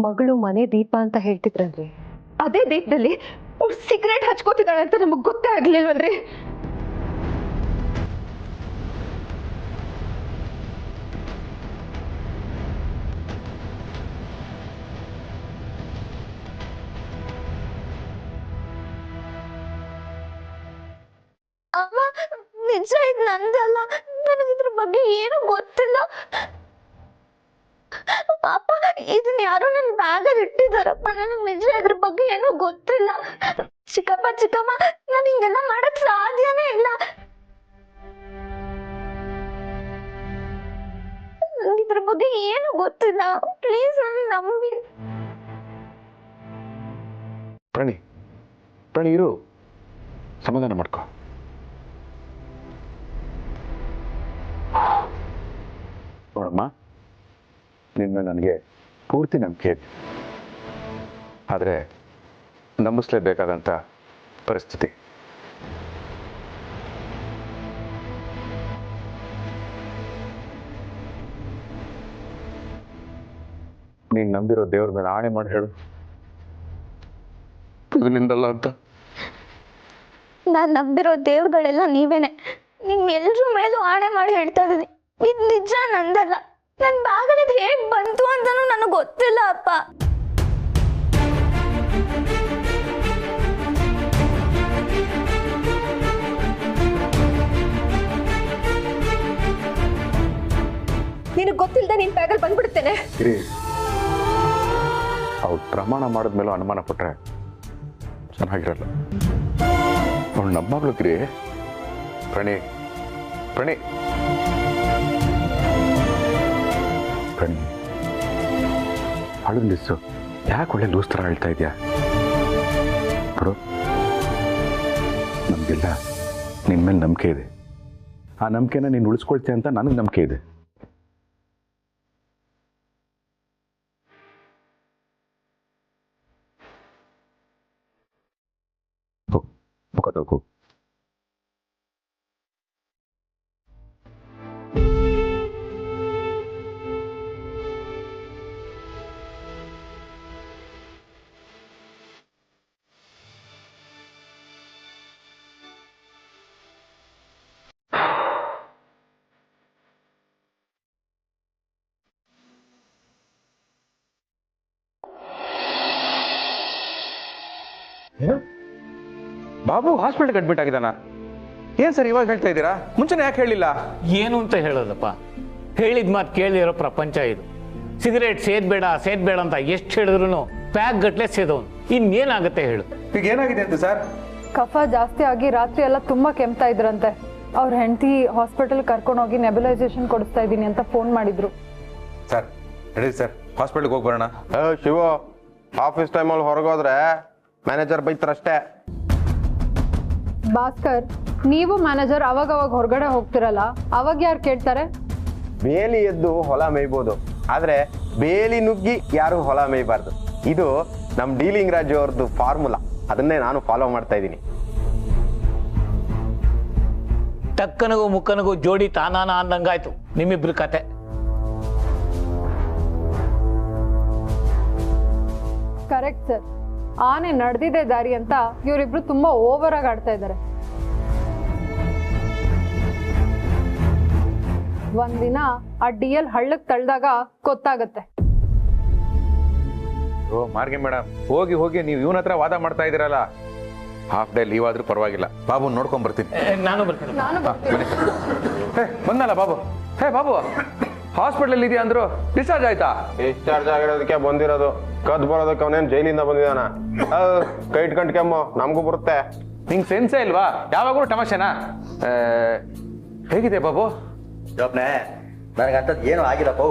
ಮಗಳು ಮನೆ ದೀಪ ಅಂತ ಹೇಳ್ತಿದ್ರಲ್ರಿ, ಅದೇ ದೀಪದಲ್ಲಿ ಸಿಗರೇಟ್ ಹಚ್ಕೋತಿದ್ದಾಳೆ ಅಂತ ನಮಗ್ ಗೊತ್ತೇ ಆಗ್ಲಿಲ್ವಲ್ರಿ. ಅಮ್ಮ ನಿಜ ಇದು ನಂದಲ್ಲ, ನನಗಿದ್ರ ಬಗ್ಗೆ ಏನು ಗೊತ್ತಿಲ್ಲ. ಅಪ್ಪ ಇದನ್ನ ಯಾರೋ ನನ್ನ ಬ್ಯಾಗಲ್ಲಿ ಇಟ್ಟಿದಾರಪ್ಪ, ನನಗೆ ನಿಜ ಇದ್ರ ಬಗ್ಗೆ ಏನೂ ಗೊತ್ತಿಲ್ಲ. ಚಿಕ್ಕಮ್ಮ ನಾನು ಹಿಂಗೆಲ್ಲ ಮಾಡಕ್ ಸಾಧ್ಯನೇ ಇಲ್ಲ. ಇದ್ರ ಬಗ್ಗೆ ಏನು ಗೊತ್ತಿಲ್ಲ, ಪ್ಲೀಸ್ ನನ್ನ ನಂಬಿ. ಪ್ರಾಣಿ ಇರು, ಸಮಾಧಾನ ಮಾಡ್ಕೊ. ನೋಡಮ್ಮ, ನಿನ್ನ ನನಗೆ ಪೂರ್ತಿ ನಂಬಿಕೆ ಇದೆ, ಆದರೆ ನಂಬಿಸ್ಲೇಬೇಕಾದಂಥ ಪರಿಸ್ಥಿತಿ. ನೀನು ನಂಬಿರೋ ದೇವ್ರ ಮೇಲೆ ಆಣೆ ಮಾಡಿ ಹೇಳು, ಇದು ನಿಂದಲ್ಲ ಅಂತ. ನಾನ್ ನಂಬಿರೋ ದೇವ್ರುಗಳೆಲ್ಲ ನೀವೇನೆ. ನಿಮ್ ಎಲ್ರ ಮೇಲೂ ಆಣೆ ಮಾಡಿ ಹೇಳ್ತಾ ಇದೀನಿ, ಇದ್ ನಿಜ ನಂದಲ್ಲ. ನನ್ ಬ್ಯಾಗಲ್ಲಿ ಇದು ಹೇಗ್ ಬಂತು ಅಂತಾನು ನನಗೆ ಗೊತ್ತಿಲ್ಲ ಅಪ್ಪ. ನಿನಗೆ ಗೊತ್ತಿಲ್ಲದೆ ನಿನ್ ಬ್ಯಾಗಲ್ಲಿ ಬಂದ್ಬಿಡ್ತೇನೆ. ಅವ್ರು ಪ್ರಮಾಣ ಮಾಡಿದ್ಮೇಲೂ ಅನುಮಾನ ಪಟ್ರೆ ಚೆನ್ನಾಗಿರಲ್ಲ. ಅವಳು ನಮ್ಮಗಳು ಗಿರಿ. ಪ್ರಣಿ ಅಳು ನಿಲ್ಸು. ಯಾಕೆ ಒಳ್ಳೆ ಲೂಸ್ ಥರ ಹೇಳ್ತಾ ಇದೆಯಾ? ನೋಡು, ನಮಗೆಲ್ಲ ನಿನ್ನ ಮೇಲೆ ನಂಬಿಕೆ ಇದೆ. ಆ ನಂಬಿಕೆನ ನೀನು ಉಳಿಸ್ಕೊಳ್ತೀಯ ಅಂತ ನನಗೆ ನಂಬಿಕೆ ಇದೆ. ಮುಖ ತಗೋ. ಬಾಬು ಹಾಸ್ಪಿಟಲ್ಗೆ ಅಡ್ಮಿಟ್ ಆಗಿದ್ದಾನ? ಏನ್ ಸರ್ ಇವಾಗ ಹೇಳ್ತಾ ಇದ್ದೀರಾ? ಮುಂಚೆನೆ ಯಾಕೆ ಹೇಳಿಲ್ಲ? ಏನು ಅಂತ ಹೇಳೋದಪ್ಪ, ಹೇಳಿದ ಮಾತು ಕೇಳಿರೋ ಪ್ರಪಂಚ ಇದು. ಸಿಗರೇಟ್ ಸೇದ್ಬೇಡ ಅಂತ ಎಷ್ಟು ಹೇಳಿದ್ರು ಪ್ಯಾಕ್ ಗಟ್ಲೆ ಸೇದವನು, ಇನ್ನೇನಾಗುತ್ತೆ ಹೇಳು? ಈಗ ಏನಾಗಿದೆ ಅಂತ ಸರ್? ಕಫ ಜಾಸ್ತಿ ಆಗಿ ರಾತ್ರಿ ಎಲ್ಲ ತುಂಬಾ ಕೆಮ್ತಾ ಇದ್ರಂತೆ. ಅವ್ರ ಹೆಂಡತಿ ಹಾಸ್ಪಿಟಲ್ ಕರ್ಕೊಂಡೋಗಿ ನೆಬುಲೈಸೇಷನ್ ಕೊಡಿಸ್ತಾ ಇದ್ದೀನಿ ಅಂತ ಫೋನ್ ಮಾಡಿದ್ರು. ಸರ್ ಹೇಳಿ ಸರ್, ಹಾಸ್ಪಿಟಲ್ಗೆ ಹೋಗಿ ಬರೋಣ. ಶಿವ, ಆಫೀಸ್ ಟೈಮಲ್ಲಿ ಹೊರಗೋದ್ರೆ ಮ್ಯಾನೇಜರ್ ಬೈತಾರಷ್ಟೇ. ಭಾಸ್ಕರ್, ನೀವು ಮ್ಯಾನೇಜರ್ ಅವಾಗವಾಗ ಹೊರಗಡೆ ಹೋಗ್ತಿರಲ್ಲ, ಅವಾಗ ಯಾರು ಕೇಳ್ತಾರೆ? ಬೇಲಿ ಎದ್ದು ಹೊಲ ಮೇಯ್ಬೋದು, ಆದ್ರೆ ಬೇಲಿ ನುಗ್ಗಿ ಯಾರು ಹೊಲ ಮೇಯ್ಬಾರ್ದು. ಇದು ನಮ್ ಡೀಲಿಂಗ್ ರಾಜು ಅವ್ರದ್ದು ಫಾರ್ಮುಲಾ, ಅದನ್ನೇ ನಾನು ಫಾಲೋ ಮಾಡ್ತಾ ಇದ್ದೀನಿ. ಟಕ್ಕನಿಗೂ ಮುಕ್ಕನಿಗೂ ಜೋಡಿ ತಾನಾನ ಅಂದಂಗಾಯ್ತು ನಿಮ್ಮಿಬ್ರು ಕತೆ. ಕರೆಕ್ಟ್ ಸರ್, ಆನೆ ನಡೆದಿದೆ ದಾರಿ ಅಂತ ಇವರಿಬ್ರು ತುಂಬಾ ಓವರ್ ಆಗಿ ಆಡ್ತಾ ಇದ್ದಾರೆ. ಒಂದಿನ ಆ ಡಿಎಲ್ ಹಳ್ಳಕ್ ತಳ್ದಾಗ ಗೊತ್ತಾಗತ್ತೆ. ಓ ಮಾರ್ಗೆ ಮೇಡಮ್, ಹೋಗಿ ನೀವು ಇವನ ಹತ್ರ ವಾದ ಮಾಡ್ತಾ ಇದ್ದೀರಲ್ಲ, ಹಾಫ್ ಡೇ ಲೀವ್ ಆದ್ರೂ ಪರವಾಗಿಲ್ಲ. ಬಾಬು ನೋಡ್ಕೊಂಡ್ ಬರ್ತೀನಿ. ನಾನು ಬರ್ತೀನಿ. ಬಂದಲ್ಲ ಬಾಬು. ಬಾಬು ಹಾಸ್ಪಿಟಲ್ ಇದೆಯಾ ಅಂದ್ರು, ಡಿಸ್ಚಾರ್ಜ್ ಆಯ್ತಾ? ಡಿಸ್ಚಾರ್ಜ್ ಆಗಿರೋದಕ್ಕೆ ಬಂದಿರೋದು, ಕದ್ ಬರೋದಕ್ಕೆ ಅವನೇನ್ ಜೈಲಿಂದ ಬಂದಿದಾನ. ಕೈ ಇಟ್ಕೊಂಡ್ ಕೆಮ್ಮು ನಮಗೂ ಬರುತ್ತೆ. ನಿಂಗೆ ಸೆನ್ಸೇ ಇಲ್ವಾ? ಯಾವಾಗಲೂ ತಮಾಷೆನಾ? ಹೇಗಿದೆ ಬಾಬು? ಜೋಪ್ನೆ, ನನಗಂತದ್ದು ಏನೂ ಆಗಿಲ್ಲಪ್ಪ.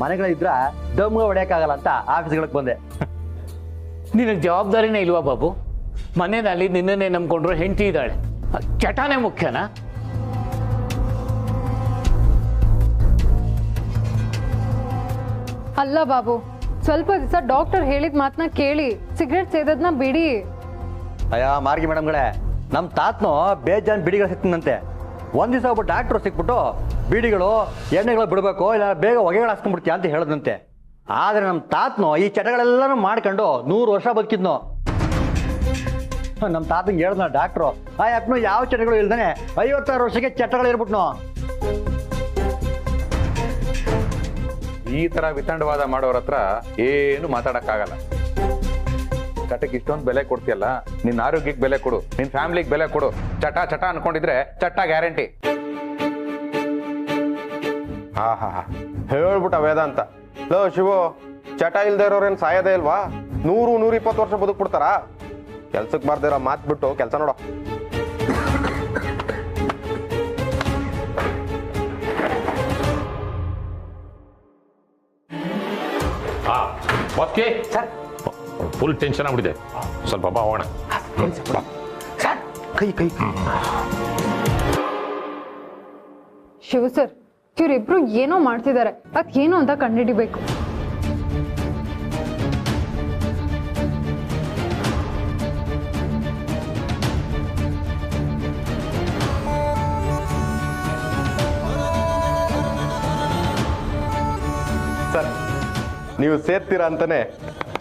ಮನೆಗಳಿದ್ರ ದಮ್ಗ ಹೊಡೆಯಕ್ಕಾಗಲ್ಲ ಅಂತ ಆಫೀಸ್ಗಳಿಗೆ ಬಂದೆ. ನಿನಗೆ ಜವಾಬ್ದಾರಿನೇ ಇಲ್ವಾ ಬಾಬು? ಮನೆಯಲ್ಲಿ ನಿನ್ನನ್ನೇ ನಂಬ್ಕೊಂಡ್ರು ಹೆಂಡತಿ ಇದ್ದಾಳೆ, ಚಟಾನೇ ಮುಖ್ಯನಾ? ಅಲ್ಲ ಬಾಬು, ಸ್ವಲ್ಪ ದಿವಸ ಡಾಕ್ಟರ್ ಹೇಳಿದ ಮಾತನ್ನ ಕೇಳಿ ಸಿಗರೇಟ್ ಸೇದೋದನ್ನ ಬಿಡಿ. ಅಯ್ಯ ಮಾರ್ಗಿ ಮೇಡಮ್ಗಳೇ, ನಮ್ಮ ತಾತನು ಬೇಜಾನ್ ಬಿಡಿಗಳು ಸಿಕ್ತಂತೆ. ಒಂದ್ ದಿವಸ ಒಬ್ಬ ಡಾಕ್ಟ್ರು ಸಿಕ್ಬಿಟ್ಟು ಬೀಡಿಗಳು ಎಣ್ಣೆಗಳು ಬಿಡಬೇಕು, ಇಲ್ಲ ಬೇಗ ಹೊಗೆಗಳು ಹಾಸ್ಕೊಂಡ್ಬಿಡ್ತೀಯ ಅಂತ ಹೇಳದಂತೆ. ಆದ್ರೆ ನಮ್ಮ ತಾತನೋ ಈ ಚಟಗಳೆಲ್ಲನೂ ಮಾಡ್ಕೊಂಡು 100 ವರ್ಷ ಬದುಕಿದ್ನೋ. ನಮ್ಮ ತಾತಂಗೆ ಹೇಳ್ದ ಡಾಕ್ಟ್ರು, ಆ ಯಾಕನೋ ಯಾವ ಚಟಗಳು ಇಲ್ದಾನೆ 56 ವರ್ಷಕ್ಕೆ ಚಟಗಳು ಇರ್ಬಿಟ್ನೋ. ಈ ತರ ವಿತಂಡವಾದ ಮಾಡೋರ ಹತ್ರ ಏನು ಮಾತಾಡಕ್ಕಾಗಲ್ಲ. ಚಟಕ್ಕೆ ಇಷ್ಟೊಂದು ಬೆಲೆ ಕೊಡ್ತೀಯಲ್ಲ, ನಿನ್ನ ಆರೋಗ್ಯಕ್ಕೆ ಬೆಲೆ ಕೊಡು, ನಿನ್ನ ಫ್ಯಾಮಿಲಿಗೆ ಬೆಲೆ ಕೊಡು. ಚಟ ಚಟ ಅನ್ಕೊಂಡಿದ್ರೆ ಚಟ ಗ್ಯಾರಂಟಿ. ಹಾ ಹೇಳ್ಬಿಟ್ಟ ವೇದಾಂತ. ಲೋ ಶಿವು, ಚಟ ಇಲ್ದೇ ಇರೋರೇನು ಸಾಯೋದೇ ಇಲ್ವಾ? 100-120 ವರ್ಷ ಬದುಕ್ಬಿಡ್ತಾರಾ? ಕೆಲ್ಸಕ್ಕೆ ಬರ್ದಿರೋ ಮಾತ್ ಬಿಟ್ಟು ಕೆಲಸ ನೋಡೋ. ಸರ್ ಫುಲ್ ಟೆನ್ಷನ್ ಆಗ್ಬಿಟ್ಟಿದೆ, ಸ್ವಲ್ಪ ಬಾ ಹೋಗೋಣ. ಕೈ ಶಿವ ಸರ್, ಇವರಿಬ್ರು ಏನೋ ಮಾಡ್ತಿದ್ದಾರೆ, ಅದೇನು ಅಂತ ಕಂಡುಹಿಡಿಬೇಕು. ಸರ್, ನೀವು ಸೇರ್ತೀರಾ ಅಂತಾನೆ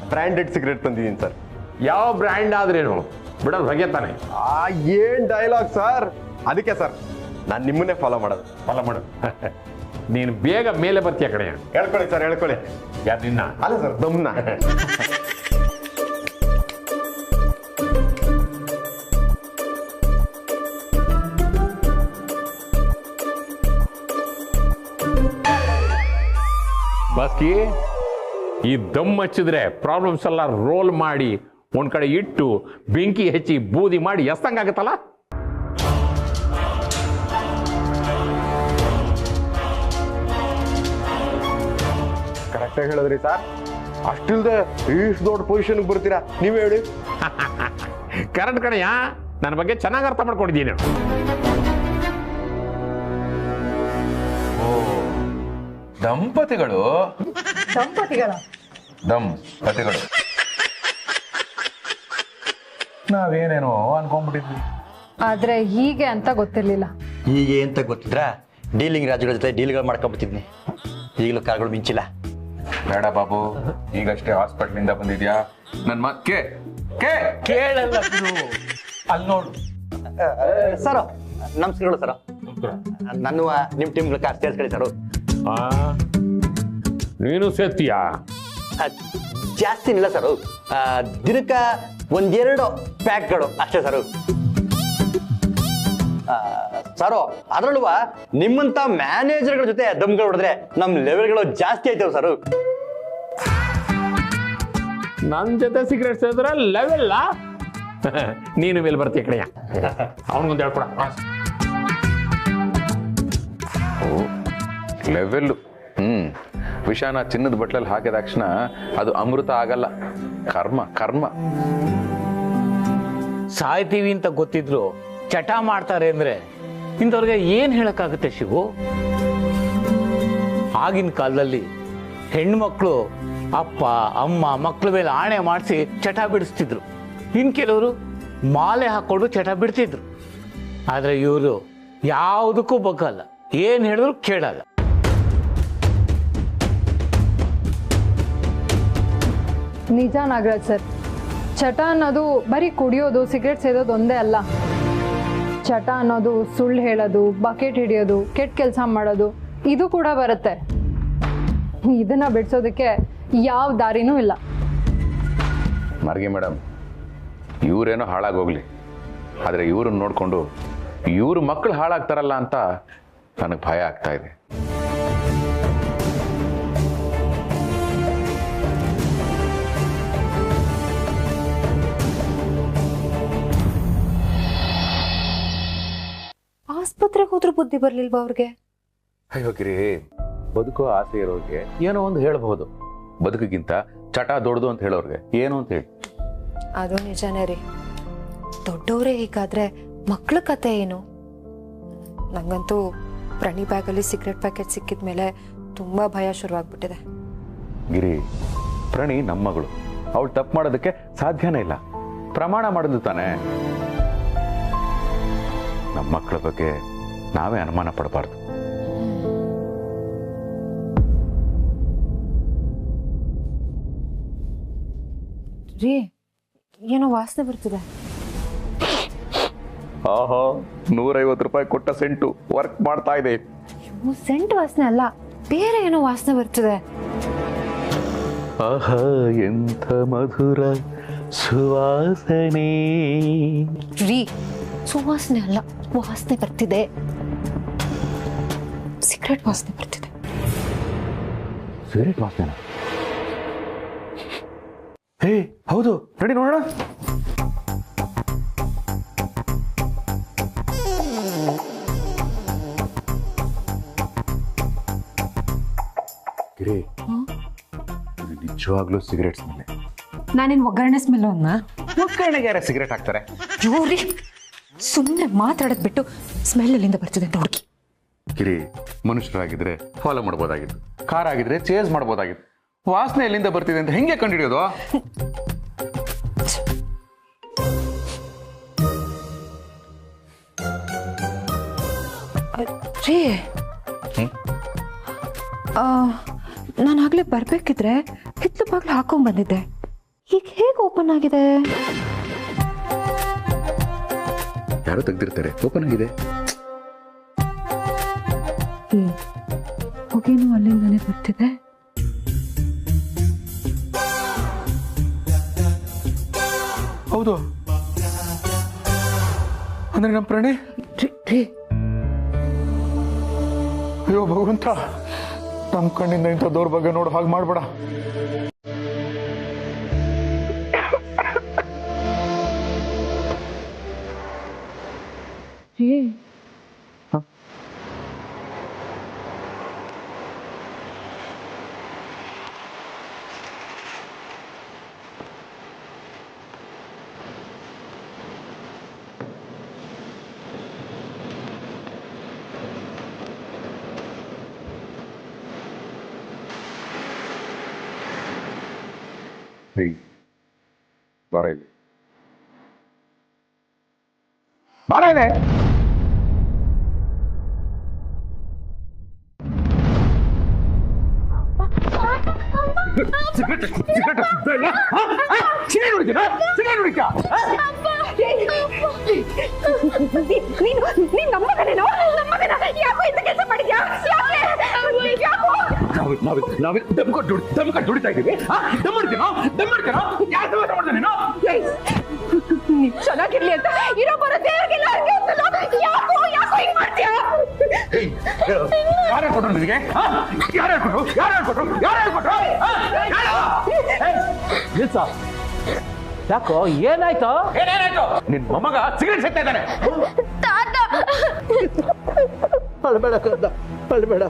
ಬ್ರ್ಯಾಂಡೆಡ್ ಸಿಗರೇಟ್ ತಂದಿದ್ದೀನಿ ಸರ್. ಯಾವ ಬ್ರ್ಯಾಂಡ್ ಆದ್ರೇನು ಬಿಡೋದು ಹೊಗೆ ತಾನೆ. ಏನ್ ಡೈಲಾಗ್ ಸರ್. ಅದಕ್ಕೆ ಸರ್ ನಾನು ನಿಮ್ಮನ್ನೇ ಫಾಲೋ ಮಾಡೋದು. ಫಾಲೋ ಮಾಡು. ನೀನು ಬೇಗ ಮೇಲೆ ಬರ್ತೀಯ ಕಡೆ. ಹೇಳ್ಕೊಳ್ಳಿ ಸರ್, ಹೇಳ್ಕೊಳ್ಳಿ. ಯಾರು ನಿನ್ನ? ಅಲ್ಲ ಸರ್, ದಮ್ನ. ಬಾಸ್ಕಿ, ಈ ದಮ್ ಹಚ್ಚಿದ್ರೆ ಪ್ರಾಬ್ಲಮ್ಸ್ ಎಲ್ಲ ರೋಲ್ ಮಾಡಿ ಒಂದ್ ಕಡೆ ಇಟ್ಟು ಬೆಂಕಿ ಹೆಚ್ಚಿ ಬೂದಿ ಮಾಡಿ ಎಸ್ತಂಗಾಗತ್ತಲ್ಲ. ಕರೆಕ್ಟಾಗಿ ಹೇಳಿದ್ರಿ ಸರ್. ಅಷ್ಟಿಲ್ದೆ ಇಷ್ಟು ದೊಡ್ಡ ಪೊಸಿಷನ್ಗೆ ಬರ್ತೀರಾ ನೀವೇ ಹೇಳಿ. ಕರೆಕ್ಟ್ ಕಣಯ್ಯ, ನನ್ನ ಬಗ್ಗೆ ಚೆನ್ನಾಗಿ ಅರ್ಥ ಮಾಡ್ಕೊಂಡಿದ್ದೀನಿ. ದಂಪತಿಗಳು ನಾವೇನೇನೋ ಅನ್ಕೊಂಡ್ಬಿಟ್ಟಿದ್ವಿ. ಆದ್ರೆ ಹೀಗೆ ಅಂತ ಗೊತ್ತಿರ್ಲಿಲ್ಲ. ಹೀಗೆ ಅಂತ ಗೊತ್ತಿದ್ರ ಡೀಲಿಂಗ್ ರಾಜುಗಳ ಜೊತೆ ಡೀಲ್ಗಳು ಮಾಡ್ಕೊಂಡ್ಬಿಟ್ಟಿದ್ನಿ. ಈಗಲೂ ಕಾರ್ಗಳು ಮಿಂಚಿಲ್ಲ. ಬೇಡ ಬಾಬು, ಈಗಷ್ಟೇ ಹಾಸ್ಪಿಟ್ಲಿಂದ ಬಂದಿದ್ಯಾ. ನನ್ನ ಮಕ್ಕೆ ಕೇಳಲ್ಲ ಅಲ್ಲಿ ನೋಡು. ಸರ್ ನಮಸ್ಕಾರಗಳು ಸರ್. ನಾನು ನಿಮ್ಮ ಟೀಮ್ಗಳ ಕಾರ್ ಸೇರ್ಸ್ಕೊಳ್ಳಿ ಸರ್. ನೀನು ಸೇರ್ತೀಯಾ? ಜಾಸ್ತಿ ಇಲ್ಲ ಸರ್, ದಿನಕ್ಕ 1-2 ಪ್ಯಾಕ್ಗಳು ಅಷ್ಟೇ ಸರ್. ಸರು ಅದರಲ್ಲೂ ನಿಮ್ಮಂತ ಮ್ಯಾನೇಜರ್ಗಳ ಜೊತೆ ದಮ್ಗಳು ಹೊಡೆದ್ರೆ ನಮ್ಮ ಲೆವೆಲ್ಗಳು ಜಾಸ್ತಿ ಆಯ್ತವ ಸರ್. ನನ್ನ ಜೊತೆ ಸಿಗರೇಟ್ ಸೇರಿದ್ರೆ ಲೆವೆಲ್ಲ ನೀನು ಮೇಲೆ ಬರ್ತೀಯ ಕಡೆಯ. ಅವನಿಗೊಂದು ಹೇಳ್ಕೊಡ. ಲೆವೆಲ್ಲು. ವಿಷಾನ ಚಿನ್ನದ ಬಟ್ಲಲ್ಲಿ ಹಾಕಿದ ತಕ್ಷಣ ಅದು ಅಮೃತ ಆಗಲ್ಲ. ಕರ್ಮ ಕರ್ಮ. ಸಾಯ್ತೀವಿ ಅಂತ ಗೊತ್ತಿದ್ರು ಚಟ ಮಾಡ್ತಾರೆ ಅಂದ್ರೆ ಇಂಥವ್ರಿಗೆ ಏನ್ ಹೇಳಕ್ಕಾಗುತ್ತೆ ಶಿವು? ಆಗಿನ ಕಾಲದಲ್ಲಿ ಹೆಣ್ಮಕ್ಳು ಅಪ್ಪ ಅಮ್ಮ ಮಕ್ಳ ಮೇಲೆ ಆಣೆ ಮಾಡಿಸಿ ಚಟ ಬಿಡಿಸ್ತಿದ್ರು. ಇನ್ ಕೆಲವರು ಮಾಲೆ ಹಾಕೊಂಡು ಚಟ ಬಿಡ್ತಿದ್ರು. ಆದ್ರೆ ಇವರು ಯಾವುದಕ್ಕೂ ಬಗ್ಗಲ್ಲ, ಏನ್ ಹೇಳಿದ್ರು ಕೇಳಲ್ಲ. ನಿಜ ನಾಗರಾಜ್ ಸರ್, ಚಟ ಅನ್ನೋದು ಬರೀ ಕುಡಿಯೋದು ಸಿಗರೇಟ್ ಸೇದೋದು ಒಂದೇ ಅಲ್ಲ. ಚಟ ಅನ್ನೋದು ಸುಳ್ಳು ಹೇಳೋದು, ಬಕೆಟ್ ಹಿಡಿಯೋದು, ಕೆಟ್ಟ ಕೆಲಸ ಮಾಡೋದು ಇದು ಕೂಡ ಬರುತ್ತೆ. ಇದನ್ನ ಬಿಡಿಸೋದಕ್ಕೆ ಯಾವ ದಾರಿನೂ ಇಲ್ಲ. ಮಾರ್ಗಿ ಮೇಡಮ್, ಇವರೇನೋ ಹಾಳಾಗೋಗ್ಲಿ, ಆದರೆ ಇವ್ರನ್ನ ನೋಡಿಕೊಂಡು ಇವ್ರ ಮಕ್ಕಳು ಹಾಳಾಗ್ತಾರಲ್ಲ ಅಂತ ನನಗೆ ಭಯ ಆಗ್ತಾ ಇದೆ. ಆಸ್ಪತ್ರೆಗೆ ಹೋದ್ರೂ ಬುದ್ಧಿ ಬರ್ಲಿಲ್ವಾ ಅವ್ರಿಗೆ? ಅಯ್ಯೋ ಗಿರಿ, ಬದುಕೋ ಆಸೆ ಇರೋರಿಗೆ ಏನೋ ಒಂದು ಹೇಳಬಹುದು. ಬದುಕಿಗಿಂತ ಚಟ ದೊಡ್ಡದು ಅಂತ ಹೇಳೋರ್ಗೆ ಏನು ಅಂತ ಹೇಳಿ. ಅದು ನಿಜಾನೇ ರೀ. ದೊಡ್ಡವರೇ ಹೀಗಾದ್ರೆ ಮಕ್ಳ ಕತೆ ಏನು? ನಂಗಂತೂ ಪ್ರಣಿ ಬ್ಯಾಗಲ್ಲಿ ಸಿಗರೆಟ್ ಪ್ಯಾಕೆಟ್ ಸಿಕ್ಕಿದ ಮೇಲೆ ತುಂಬಾ ಭಯ ಶುರುವಾಗ್ಬಿಟ್ಟಿದೆ. ಗಿರಿ, ಪ್ರಣಿ ನಮ್ಮ ಮಗಳು, ಅವಳು ತಪ್ಪು ಮಾಡೋದಕ್ಕೆ ಸಾಧ್ಯನೇ ಇಲ್ಲ. ಪ್ರಮಾಣ ಮಾಡಿದ್ಲು ತಾನೆ. ನಮ್ಮ ಮಕ್ಕಳ ಬಗ್ಗೆ ನಾವೇ ಅನುಮಾನ ಪಡಬಾರ್ದು. ರೀ ಏನೋ ವಾಸನೆ ಬರ್ತಿದೆ. ಆಹಾ, 150 ರೂಪಾಯಿ ಕೊಟ್ಟ ಸೆಂಟು ವರ್ಕ್ ಮಾಡ್ತಾ ಇದೆ. ಸೆಂಟ್ ವಾಸನೆ ಅಲ್ಲ, ಬೇರೆ ಏನೋ ವಾಸನೆ ಬರ್ತಿದೆ. ಆಹಾ, ಎಂಥ ಮಧುರ ಸುವಾಸನೆ. ರೀ ಸುವಾಸನೆ ಅಲ್ಲ, ವಾಸನೆ ಬರ್ತಿದೆ. ಸಿಗರೇಟ್ ವಾಸನೆ ಬರ್ತಿದೆ. ಸಿಗರೇಟ್ ವಾಸನೆ? ಹೇ ಹೌದು, ರೆಡಿ ನೋಡೋಣ. ಗಿರಿ, ನಿಜವಾಗ್ಲೂ ಸಿಗರೇಟ್ ಸ್ಮೆಲ್. ನಾನೇನು ಒಗ್ಗರಣೆ ಸ್ಮೆಲ್ ಅನ್ನ? ಒಗ್ಗರಣೆಗೆ ಯಾರ ಸಿಗರೇಟ್ ಹಾಕ್ತಾರೆ? ಜೋರಿ ಸುಮ್ಮನೆ ಮಾತಾಡೋದ್ ಬಿಟ್ಟು ಸ್ಮೆಲ್ ಎಲ್ಲಿಂದ ಬರ್ತಿದೆ ಅಂತ ಹುಡುಕಿ. ಗಿರಿ, ಮನುಷ್ಯರಾಗಿದ್ರೆ ಫಾಲೋ ಮಾಡ್ಬೋದಾಗಿತ್ತು, ಕಾರ್ ಆಗಿದ್ರೆ ಚೇಸ್ ಮಾಡ್ಬೋದಾಗಿತ್ತು. ವಾಸನೆ ಎಲ್ಲಿಂದ ಬರ್ತಿದೆ ಅಂತ ಹೆಂಗೆ ಕಂಡುಹಿಡಿಯೋದು? ರೀ ನಾನು ಆಗ್ಲೇ ಬರ್ಬೇಕಿದ್ರೆ ಹಿತ್ಲು ಬಾಗ್ಲು ಹಾಕೊಂಡ್ ಬಂದಿದ್ದೆ. ಈಗ ಹೇಗೆ ಓಪನ್ ಆಗಿದೆ? ಯಾರು ತೆಗ್ದಿರ್ತಾರೆ, ಓಪನ್ ಆಗಿದೆ. ಹೊಗೇನು ಅಲ್ಲಿಂದಾನೆ ಬರ್ತಿದೆ. ಹೌದು, ಅಂದ್ರೆ ನಮ್ಮ ಪ್ರಾಣಿ. ಅಯ್ಯೋ ಭಗವಂತ, ನಮ್ಮ ಕಣ್ಣಿಂದ ಇಂಥ ದೌರ್ಭಾಗ್ಯ ನೋಡು ಹಾಗೆ ಮಾಡ್ಬೇಡ. ಬಾರ ಇಲ್ಲಿ, ಬಾರ ಇದೆ. ದುಡಿತಾ ಇದ್ದೀವಿ. ಚೆನ್ನಾಗಿರ್ಲಿ ಅಂತ ಇರೋ ಬರೋ ದೇವ್ರಿಗೆಲ್ಲ ಯಾರು ಕೊಟ್ರು ನಿನಗೆ? ಯಾರು ಕೊಟ್ರು? ಯಾಕೋ ಏನಾಯ್ತು? ನಿನ್ ಮೊಮ್ಮಗ ಸಿಗರೇಟ್ ಸೇರ್ತಾ ಇದ್ದಾನೆ. ಅಳ್ಬೇಡ ಕಂದ, ಅಳ್ಬೇಡ.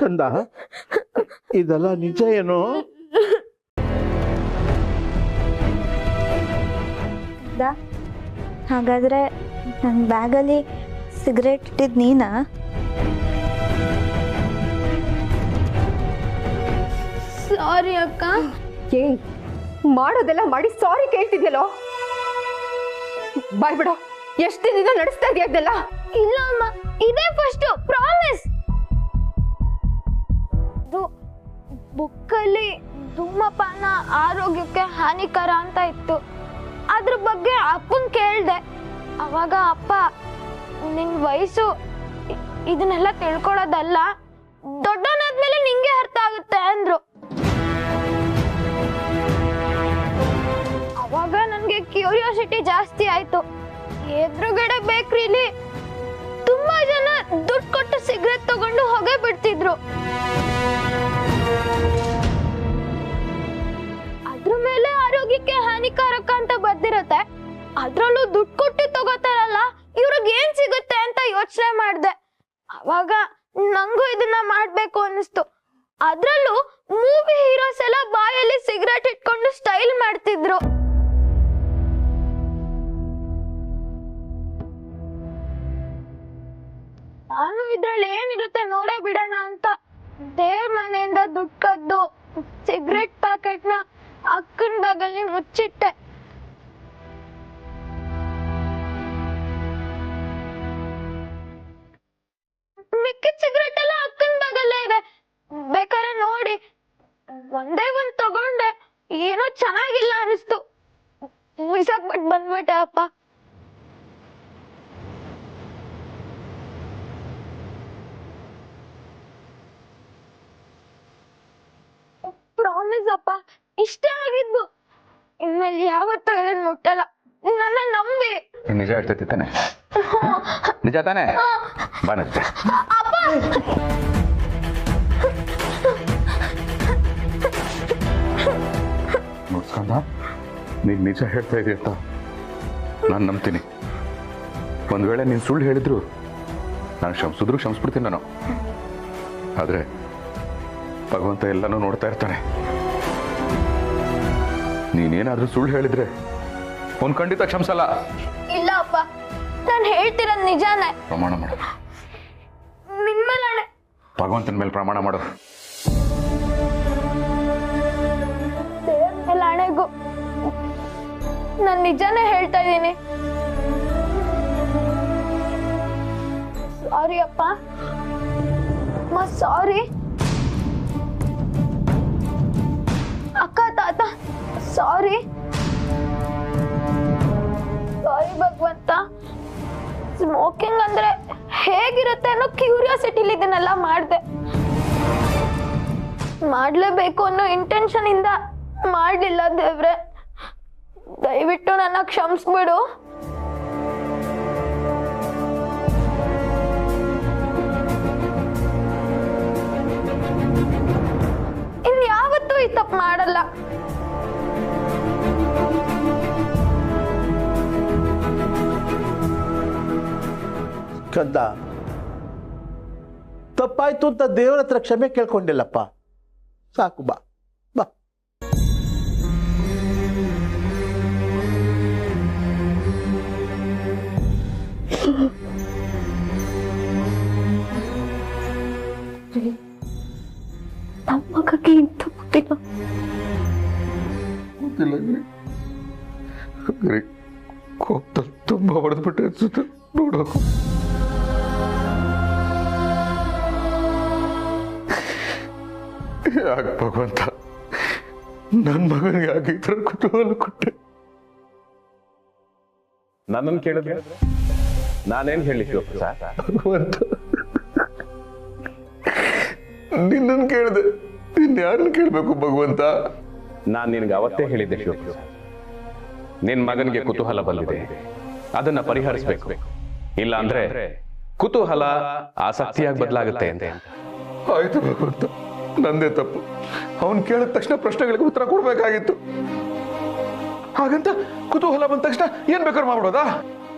ಕಂದ, ಇದೆಲ್ಲ ನಿಜ ಏನು? ಹಾಗಾದ್ರೆ ನನ್ನ ಬ್ಯಾಗಲ್ಲಿ ಸಿಗರೇಟ್ ಇಟ್ಟಿದ್ ನೀನಾ? ಸಾರಿ ಅಕ್ಕ. ಏಯ್, ಮಾಡೋದೆಲ್ಲ ಮಾಡಿ ಸಾರಿ ಕೇಳ್ತಿದ್ಯಲ್ಲೋ? ಬಾಯ್ ಬಿಡೋ, ಎಷ್ಟು ದಿನದಿಂದ ನಡೆಸ್ತಾ ಇದೆಯಾ ಅದೆಲ್ಲ? ಇಲ್ಲ ಅಮ್ಮ, ಇದೇ ಫಸ್ಟ್, ಪ್ರಾಮಿಸ್. ಬುಕ್ಕಲ್ಲಿ ಧೂಮಪಾನ ಆರೋಗ್ಯಕ್ಕೆ ಹಾನಿಕರ ಅಂತ ಇತ್ತು. ಅದ್ರ ಬಗ್ಗೆ ಅಪ್ಪನ್ ಕೇಳ್ದೆ. ಅವಾಗ ಅಪ್ಪ, ನಿನ್ ವಯಸ್ಸು ಇದನ್ನೆಲ್ಲ ತಿಳ್ಕೊಳ್ಳೋದಲ್ಲ, ದೊಡ್ಡವನಾದ್ಮೇಲೆ ನಿಂಗೆ ಅರ್ಥ ಆಗುತ್ತೆ ಅಂದ್ರು. ಅವಾಗ ನನ್ಗೆ ಕ್ಯೂರಿಯಾಸಿಟಿ ಜಾಸ್ತಿ ಆಯ್ತು. ಎದುರುಗಡೆ ಬೇಕ್ರಿಲಿ ತುಂಬಾ ಜನ ದುಡ್ಡು ಕೊಟ್ಟು ಸಿಗರೇಟ್ ತಗೊಂಡು ಹೊಗೆ ಬಿಡ್ತಿದ್ರು. ಅದ್ರ ಮೇಲೆ ಆರೋಗ್ಯಕ್ಕೆ ಹಾನಿಕಾರಕ ಅಂತ ಬರ್ದಿರತ್ತೆ. ಅದ್ರಲ್ಲೂ ದುಡ್ಡು ಕೊಟ್ಟು ತಗೋತಾರಲ್ಲ, ಇವ್ರಿಗೆ ಏನ್ ಸಿಗುತ್ತೆ ಅಂತ ಯೋಚನೆ ಮಾಡ್ದೆ. ಅವಾಗ ನಂಗೂ ಇದನ್ನ ಮಾಡ್ಬೇಕು ಅನಿಸ್ತು. ಅದ್ರಲ್ಲೂ ಮೂವಿ ಹೀರೋಸ್ ಎಲ್ಲ ಬಾಯಲ್ಲಿ ಸಿಗರೇಟ್ ಇಟ್ಕೊಂಡು ಸ್ಟೈಲ್ ಮಾಡ್ತಿದ್ರು. ನಾನು ಇದ್ರಲ್ಲಿ ಏನಿರುತ್ತೆ ನೋಡೇ ಬಿಡೋಣ ಅಂತ ದೇವ್ರ ಮನೆಯಿಂದ ದುಡ್ಡು ಕದ್ದು ಸಿಗರೇಟ್ ಪ್ಯಾಕೆಟ್ನ ಅಕ್ಕನ ಬ್ಯಾಗಲ್ಲಿ ಮುಚ್ಚಿಟ್ಟೆ. ಏನೋ ಚೆನ್ನಾಗಿಲ್ಲ ಅನಿಸ್ತು, ಬಿಸಾಕ್ಬಿಟ್ಟು ಬಂದ್ಬಿಟ್ಟೆ ಅಪ್ಪ. ಪ್ರಾಮಿಸ್ ಅಪ್ಪ, ಇಷ್ಟೇ ಆಗಿದ್ದು. ಇನ್ಮೇಲೆ ಯಾವತ್ತೂ ಇದನ್ನ ಮುಟ್ಟಲ್ಲ, ನನ್ನ ನಂಬಿ. ನಿಜ ಹೇಳ್ತೈತಿ ತಾನೆ? ನಿಜ ತಾನೆ? ಬಾನತ್ತೆ ಅಪ್ಪ ನೋಡ್ಸ್ಕೊಂಡ ನೀನು ನಿಜ ಹೇಳ್ತಾ ಇದೀಯ ಅಂತ ನಾನು ನಂಬ್ತೀನಿ. ಒಂದು ವೇಳೆ ನೀನು ಸುಳ್ಳು ಹೇಳಿದ್ರು ನಾನು ಕ್ಷಮಿಸ್ಬಿಡ್ತೀನಿ ನಾನು. ಆದರೆ ಭಗವಂತ ಎಲ್ಲನೂ ನೋಡ್ತಾ ಇರ್ತಾನೆ. ನೀನೇನಾದ್ರೂ ಸುಳ್ಳು ಹೇಳಿದ್ರೆ ಅವ್ನು ಖಂಡಿತ ಕ್ಷಮಿಸಲ್ಲ. ಇಲ್ಲ ಅಪ್ಪ, ನಾನು ಹೇಳ್ತಿರೋದು ನಿಜಾನೇ. ಪ್ರಮಾಣ ಮಾಡು. ನಿನ್ ಮೇಲೆ ಭಗವಂತನ ಮೇಲೆ ಪ್ರಮಾಣ ಮಾಡು. ದೇವ್ರ ಮೇಲೆ ಆಣೆಗೂ ನಾನು ನಿಜಾನೇ ಹೇಳ್ತಾ ಇದ್ದೀನಿ. ಸಾರಿ ಅಪ್ಪ, ಸಾರಿ. ಅಕ್ಕ ತಾತ ಸಾರಿ. ಸಾರಿ ಭಗವಂತ. ಸ್ಮೋಕಿಂಗ್ ಅಂದ್ರೆ ಹೇಗಿರುತ್ತೆ ಅನ್ನೋ ಕ್ಯೂರಿಯಾಸಿಟಿಲಿ ಇದನ್ನೆಲ್ಲ ಮಾಡಿದೆ. ಮಾಡ್ಲೇಬೇಕು ಅನ್ನೋ ಇಂಟೆನ್ಷನ್ ಇಂದ ಮಾಡ್ಲಿಲ್ಲ ದೇವ್ರೆ. ದಯವಿಟ್ಟು ನನ್ನ ಕ್ಷಮಿಸ್ಬಿಡು. ಇನ್ಯಾವತ್ತೂ ಈ ತಪ್ಪು ಮಾಡಲ್ಲ. ಕಂದ, ತಪ್ಪಾಯ್ತು ಅಂತ ದೇವರ ಹತ್ರ ಕ್ಷಮೆ ಕೇಳ್ಕೊಂಡಿಲ್ಲಪ್ಪ. ಸಾಕು, ಬಾ ಬಾ. ನಮ್ಮ ಮಗಕ್ಕೆ ಇಂಥ ಗೊತ್ತಿಲ್ಲ. ಕೋಪದಲ್ಲಿ ತುಂಬಾ ಹೊಡೆದ್ಬಿಟ್ಟೆ ಅನ್ಸುತ್ತೆ ನೋಡೋಕು. ಯಾಕೆ ಭಗವಂತ ನನ್ನ ಮಗನಿಗೆ ಯಾಕೆ ಈ ಥರ ಕುತೂಹಲ ಕೊಟ್ಟೆ? ನನ್ನನ್ನು ಕೇಳಿದ್ರೆ ನಾನೇನು ಹೇಳಿ ಶಿವಪ್ರಸಾದ್? ಭಗವಂತ ನಿನ್ನನ್ನು ಕೇಳಿದೆ, ಇನ್ಯಾರನ್ನು ಕೇಳಬೇಕು ಭಗವಂತ? ನಾನು ನಿನಗೆ ಅವತ್ತೇ ಹೇಳಿದ್ದೆ ಶಿವಪ್ರಸಾದ್, ನಿನ್ನ ಮಗನಿಗೆ ಕುತೂಹಲ ಬಂದಿದೆ, ಅದನ್ನ ಪರಿಹರಿಸಬೇಕು. ಇಲ್ಲ ಅಂದ್ರೆ ಕುತೂಹಲ ಆಸಕ್ತಿಯಾಗಿ ಬದಲಾಗುತ್ತೆ ಅಂತ. ಆಯ್ತು ಭಗವಂತ, ನಂದೇ ತಪ್ಪು. ಅವನು ಕೇಳಿದ ತಕ್ಷಣ ಪ್ರಶ್ನೆಗಳಿಗೆ ಉತ್ತರ ಕೊಡ್ಬೇಕಾಗಿತ್ತು. ಹಾಗಂತ ಕುತೂಹಲ ಬಂದ ತಕ್ಷಣ ಏನ್ ಬೇಕಾದ್ರೂ ಮಾಡ್ಬಿಡೋದಾ?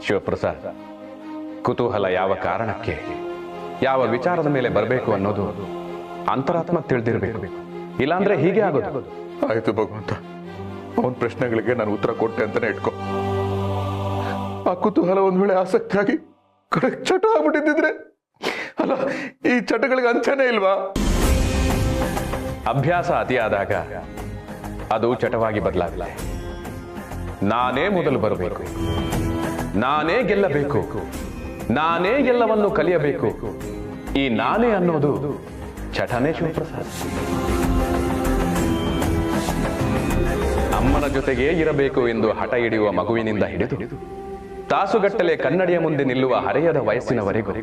ಶಿವಪ್ರಸಾದ್, ಕುತೂಹಲ ಯಾವ ಕಾರಣಕ್ಕೆ, ಯಾವ ವಿಚಾರದ ಮೇಲೆ ಬರಬೇಕು ಅನ್ನೋದು ಅಂತರಾತ್ಮ ತಿಳಿದಿರ್ಬೇಕು. ಇಲ್ಲಾಂದ್ರೆ ಹೀಗೆ ಆಗೋದು. ಆಯ್ತು ಭಗವಂತ, ಅವನ ಪ್ರಶ್ನೆಗಳಿಗೆ ನಾನು ಉತ್ತರ ಕೊಟ್ಟೆ ಅಂತಾನೆ ಇಟ್ಕೋ. ಆ ಕುತೂಹಲ ಒಂದ್ ವೇಳೆ ಆಸಕ್ತಿಯಾಗಿ ಚಟ ಆಗ್ಬಿಟ್ಟಿದ್ರೆ, ಅಲ್ಲ ಈ ಚಟಗಳಿಗೆ ಅಂತ್ಯನೇ ಇಲ್ವಾ? ಅಭ್ಯಾಸ ಅತಿಯಾದಾಗ ಅದು ಚಟವಾಗಿ ಬದಲಾಗಲ್ಲ. ನಾನೇ ಮೊದಲು ಬರಬೇಕು, ನಾನೇ ಗೆಲ್ಲಬೇಕು, ನಾನೇ ಎಲ್ಲವನ್ನು ಕಲಿಯಬೇಕು. ಈ ನಾನೇ ಅನ್ನೋದು ಚಟನೇ ಶಿವಪ್ರಸಾದ್. ಅಮ್ಮನ ಜೊತೆಗೆ ಇರಬೇಕು ಎಂದು ಹಠ ಹಿಡಿಯುವ ಮಗುವಿನಿಂದ ಹಿಡಿದು ತಾಸುಗಟ್ಟಲೆ ಕನ್ನಡಿಯ ಮುಂದೆ ನಿಲ್ಲುವ ಹರೆಯದ ವಯಸ್ಸಿನವರೆಗೂ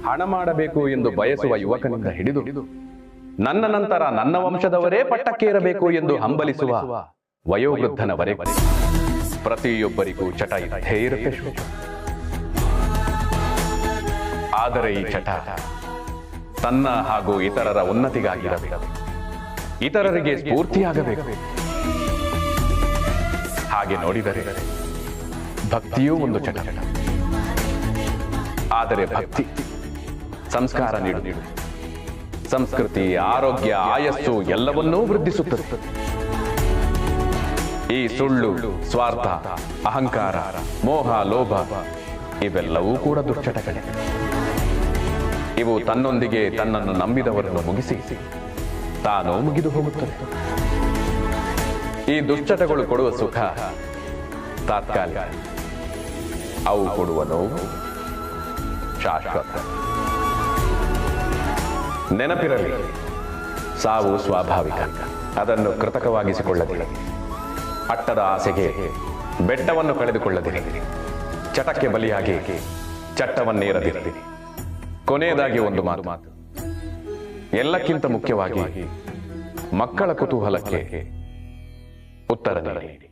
ಹಣ ಮಾಡಬೇಕು ಎಂದು ಬಯಸುವ ಯುವಕನಿಂದ ಹಿಡಿದು ನನ್ನ ನಂತರ ನನ್ನ ವಂಶದವರೇ ಪಟ್ಟಕ್ಕೇರಬೇಕು ಎಂದು ಹಂಬಲಿಸುವ ವಯೋವೃದ್ಧನವರೆಗೂ ಪ್ರತಿಯೊಬ್ಬರಿಗೂ ಚಟ ಇದ್ದೇ ಇರುತ್ತೆ. ಆದರೆ ಈ ಚಟ ತನ್ನ ಹಾಗೂ ಇತರರ ಉನ್ನತಿಗಾಗಿರಬೇಕು, ಇತರರಿಗೆ ಸ್ಫೂರ್ತಿಯಾಗಬೇಕು. ಹಾಗೆ ನೋಡಿದರೆ ಭಕ್ತಿಯೂ ಒಂದು ಚಟ. ಆದರೆ ಭಕ್ತಿ ಸಂಸ್ಕಾರ ನೀಡು, ಸಂಸ್ಕೃತಿ, ಆರೋಗ್ಯ, ಆಯಸ್ಸು ಎಲ್ಲವನ್ನೂ ವೃದ್ಧಿಸುತ್ತದೆ. ಈ ಸುಳ್ಳು, ಸ್ವಾರ್ಥ, ಅಹಂಕಾರ, ಮೋಹ, ಲೋಭ ಇವೆಲ್ಲವೂ ಕೂಡ ದುಶ್ಚಟಗಳೇ. ಇವು ತನ್ನೊಂದಿಗೆ ತನ್ನನ್ನು ನಂಬಿದವರನ್ನು ಮುಗಿಸಿ ತಾನು ಮುಗಿದು ಹೋಗುತ್ತದೆ. ಈ ದುಶ್ಚಟಗಳು ಕೊಡುವ ಸುಖ ತಾತ್ಕಾಲಿಕ, ಅವು ಕೊಡುವ ನೋವು ಶಾಶ್ವತ. ನೆನಪಿರಲಿ, ಸಾವು ಸ್ವಾಭಾವಿಕ, ಅದನ್ನು ಕೃತಕವಾಗಿಸಿಕೊಳ್ಳದಿರಿ. ಅಟ್ಟದ ಆಸೆಗೆ ಬೆಟ್ಟವನ್ನು ಕಳೆದುಕೊಳ್ಳದಿರಿ, ಚಟಕ್ಕೆ ಬಲಿಯಾಗಿ ಚಟ್ಟವನ್ನೇರದಿರಿ. ಕೊನೆಯದಾಗಿ ಒಂದು ಮಾತು, ಎಲ್ಲಕ್ಕಿಂತ ಮುಖ್ಯವಾಗಿ ಮಕ್ಕಳ ಕುತೂಹಲಕ್ಕೆ ಉತ್ತರ ನೀಡಿ.